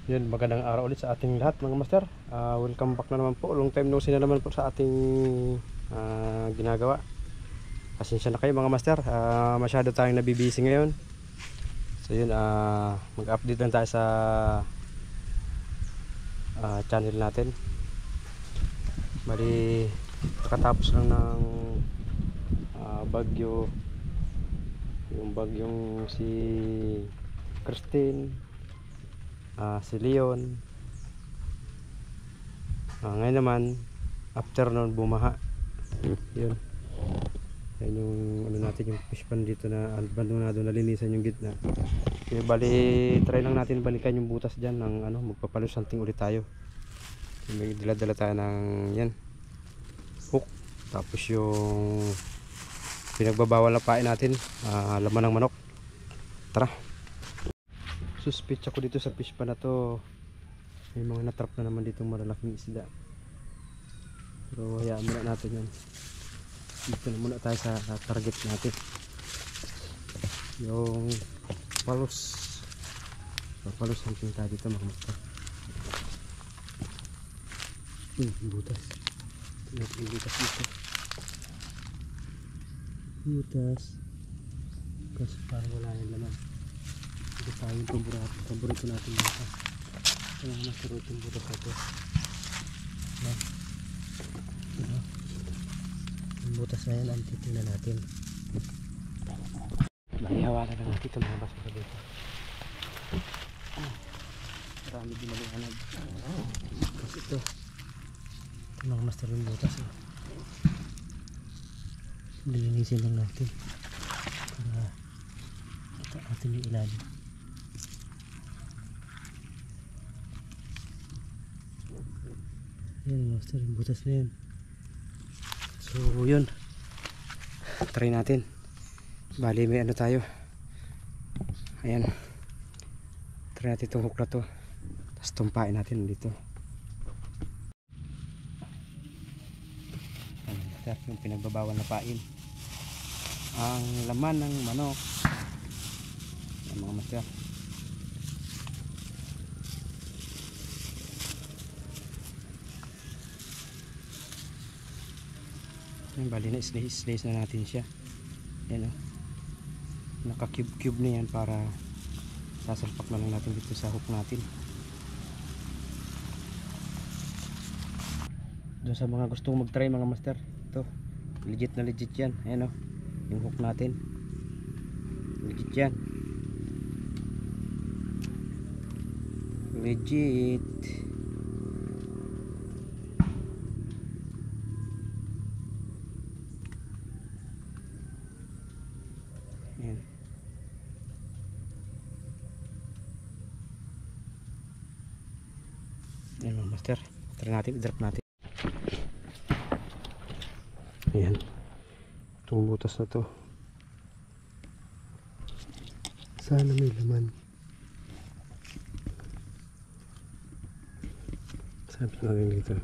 Yun, magandang araw ulit sa ating lahat mga master. Welcome back na naman po. Long time no see na naman po sa ating ginagawa. Pasensya na kayo mga master. Masyado tayong nabibisi ngayon. So yun, mag-update lang tayo sa channel natin. Bali, nakatapos lang ng bagyo. Yung bagyong si Christine, si Leon. Ngayon naman after noon bumaha. Yun. Yan yung ano natin, yung fish pan dito na abandonado, nalinisan yung gitna. Kaya bali try lang natin balikan yung butas dyan ng magpapalos something ulit tayo. May dala-dala tayo ng yan hook, tapos yung pinagbabawal na pain natin, laman ng manok. Tara. Suspect ako dito sa fish pan na to, may mga natrap na naman dito malalaking isda, pero hayaan muna natin yan. Dito na muna tayo sa target natin, yung palos. Palos something tayo dito mga master. Butas. Tingnan butas dito. Butas. Kasi parang wala yung laman. Ito tayo yung paborito natin dito. Ito yung masarap yung butas natin. Yung butas na yan ang titingnan natin. Mahihawalan na natin ito mga basura dito. Marami din maliwanag. Kasi ito mga master yung butas. Lilinisin lang natin para atin yung ilalim. Yan master, yung butas na yan. So yun, try natin. Bali may ano tayo, ayan, try natin itong hook na to, tapos tumpain natin dito. Ayan master, yung pinagbabawal na pain, ang laman ng manok. Ayan mga master. Ayan, bali na slice na natin siya. Ayan o, naka cube na yan, para sasalpak na lang natin dito sa hook natin. Doon sa mga gustong mag try mga master, ito legit na legit yan. Ayan o, yung hook natin legit yan, legit. Ayan. Ayan mga master, try natin, i-drop natin. Ayan, itong butas na to, sana may laman. Sabi natin dito.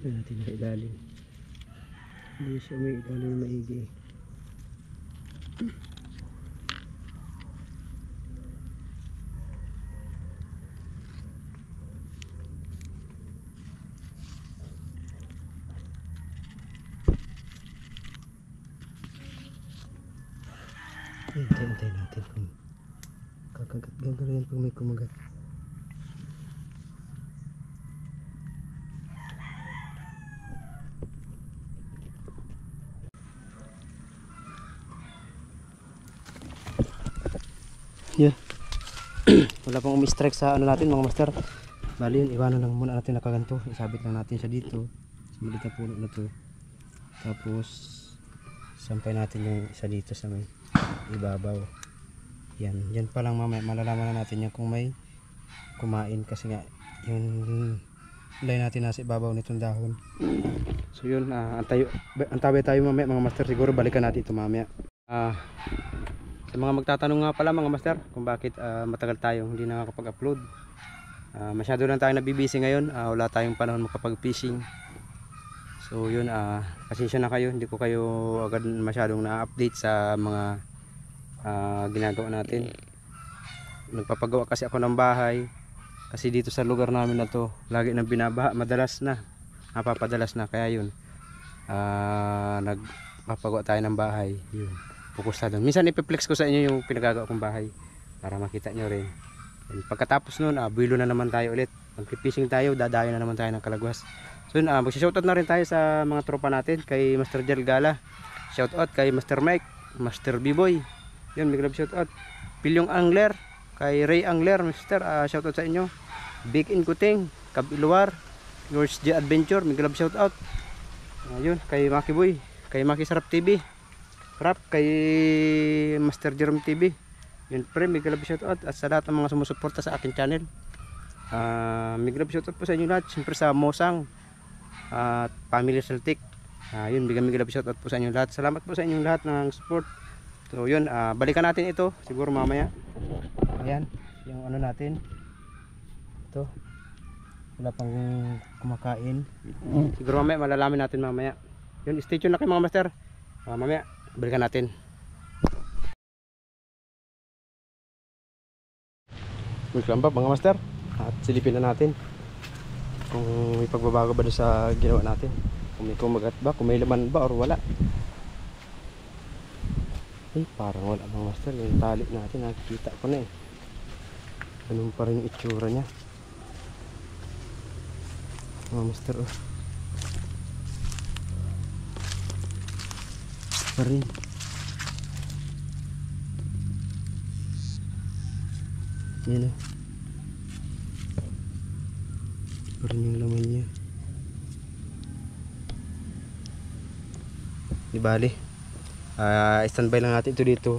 Ayan natin na ilalim. Hindi siya may ilalim na maigi. Hintay natin kung kakagat. Gagawin pag may kumagat. Yun. Wala pang umi-strike sa ano natin mga master. Bali yun, iwanan lang muna natin nakaganto. Isabit lang natin siya dito. Sa maliit na puno na to. Tapos sampay natin yung isa dito sa may ibabaw. Yan pa lang mamaya malalaman na natin yan kung may kumain kasi nga yung line natin nasa ibabaw nitong dahon. So yun, antabi tayo mamaya mga master. Siguro balikan natin ito mamaya. Sa mga magtatanong nga pala mga master kung bakit matagal tayong hindi nakakapag-upload, masyado lang tayo nabibisi ngayon. Wala tayong panahon makapag-fishing. So yun, pasensya na kayo, hindi ko kayo agad masyadong na-update sa mga ginagawa natin. Nagpapagawa kasi ako ng bahay kasi dito sa lugar namin na to lagi nang binabaha, napapadalas na, kaya yun nagpapagawa tayo ng bahay. Yun, focus na doon. Minsan ipiplex ko sa inyo yung pinagagawa kong bahay para makita nyo rin. And pagkatapos nun, buwilo na naman tayo ulit. Mag-fishing tayo, dadayo na naman tayo ng Calaguas. So yun, mag-shoutout na rin tayo sa mga tropa natin. Kay Master Jel Gala, shoutout kay Master Mike, Master B-Boy, yun, big love shoutout. Pilyong Angler, kay Ray Angler, Master, shoutout sa inyo. Big In Kuting, Cab Iluar, Yours J Adventure, big love shoutout. Yun, kay Maki Boy, kay Maki Sarap TV, Rap, kay Master Jerome TV. Yun pre, big love shoutout. At sa lahat ng mga sumusuporta sa akin channel, big love shoutout po sa inyo lahat. Siyempre sa Mosang at Family Celtic, yun, big love shoutout po sa inyo lahat. Salamat po sa inyong lahat ng support. So yun, balikan natin ito siguro mamaya. Ayan, yung ano natin ito, wala pang kumakain. Siguro mamaya malalaman natin mamaya. Yun, stay tuned na kayo mga master. Mamaya balikan natin. Welcome back mga master. At silipin na natin kung may pagbabago ba sa ginawa natin, kung may kumagat ba, kung may laman ba or wala. Parang wala mga master. Yung tali natin nakikita ko na ganun pa rin yung itsura nya mga master. Pa rin yan pa rin yung laman nya. Di bali, standby lang natin ito dito.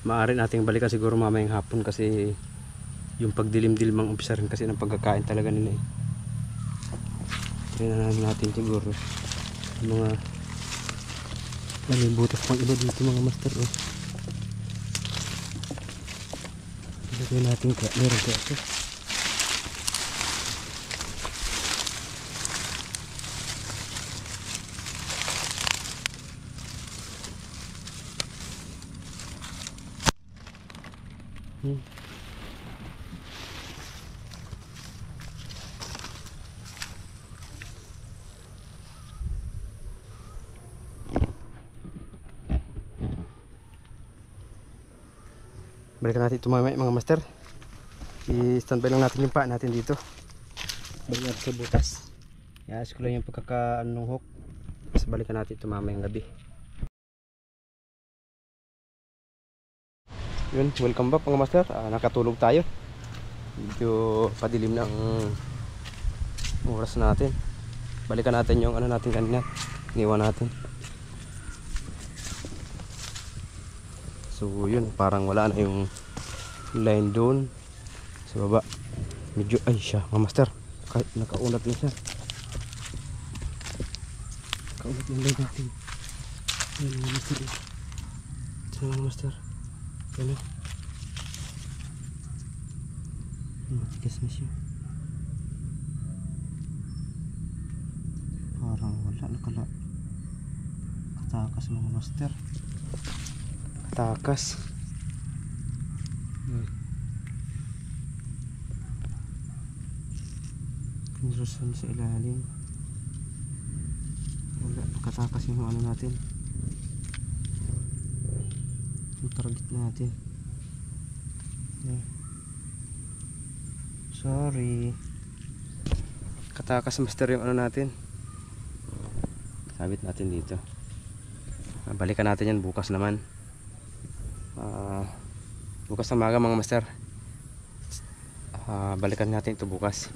Maaari nating balikan siguro mamayang hapon kasi yung pagdilim-dilim ang umpisa rin kasi ng pagkakain talaga nila Tingnan natin siguro mga may butas pang iba dito mga master. Ilagay natin kaya meron kaya ito. Balikan natin ito mamaya mga master. I-standby lang natin yung pa natin dito. Balik natin sa butas. Iayos ko lang yung pagkakaanong hook. Tapos balikan natin ito mamayang gabi. Yun, welcome back mga master. Nakatulog tayo. Medyo padilim ng oras natin. Balikan natin yung ano natin kanina. Iniwan natin. So yun, parang wala na yung line doon sa baba. Medyo ay siya mga master, nakaunat na siya. Nakaunat yung line natin. Ayun mga master. Ito mga master. Ano? Matigas na siya. Parang wala, katakas mga master. Takas. Pinrusan sa ilalim. Wala, nakatakas yung ano natin. Yung target natin. Sorry. Katakas master yung ano natin. Sabit natin dito. Balikan natin yan bukas naman. Bukas na maga mga master. Balikan natin ito bukas.